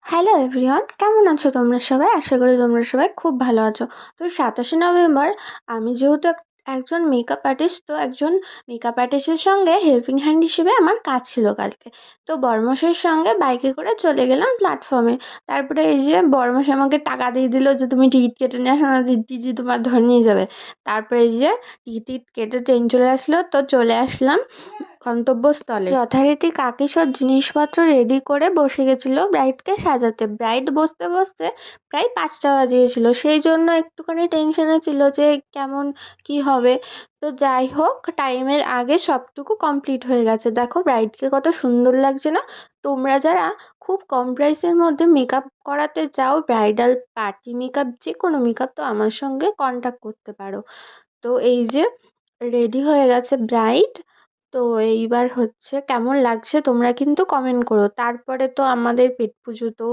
Hello everyone, কেমন আছো তোমরা সবাই? আশা করি তোমরা সবাই খুব ভালো আছো। তো 27শে নভেম্বর আমি যেহেতু একজন মেকআপ আর্টিস্ট, তো একজন মেকআপ আর্টিস্টের সঙ্গে হেল্পিং হ্যান্ড হিসেবে আমার কাজ ছিল কালকে। তো বড়মশাইয়ের সঙ্গে বাইকে করে চলে গেলাম প্ল্যাটফর্মে। তারপরে এই যে বড়মশাই আমাকে টাকা দিয়ে দিল যে তুমি টিকিট কেটে নিয়ে আসো, না টিটি তোমার ধরে নিয়ে যাবে। তারপরে এই যে টিকিট কেটে ট্রেন চলে আসলো, তো চলে আসলাম গন্তব্যস্থলে। যথারীতি কাকি সব জিনিসপত্র রেডি করে বসে গেছিল ব্রাইডকে সাজাতে। ব্রাইড বসতে বসতে প্রায় 5টা বাজিয়েছিল, সেই জন্য একটুখানি টেনশনে ছিল যে কেমন কি হবে। তো যাই হোক, টাইমের আগে সবটুকু কমপ্লিট হয়ে গেছে। দেখো ব্রাইডকে কত সুন্দর লাগছে না? তোমরা যারা খুব কম প্রাইসের মধ্যে মেকআপ করাতে চাও, ব্রাইডাল, পার্টি মেকআপ, যে কোনো মেকআপ, তো আমার সঙ্গে কন্ট্যাক্ট করতে পারো। তো এই যে রেডি হয়ে গেছে ব্রাইড। তো এইবার হচ্ছে কেমন লাগছে তোমরা কিন্তু কমেন্ট করো। তারপরে তো আমাদের পেট পুজো, তো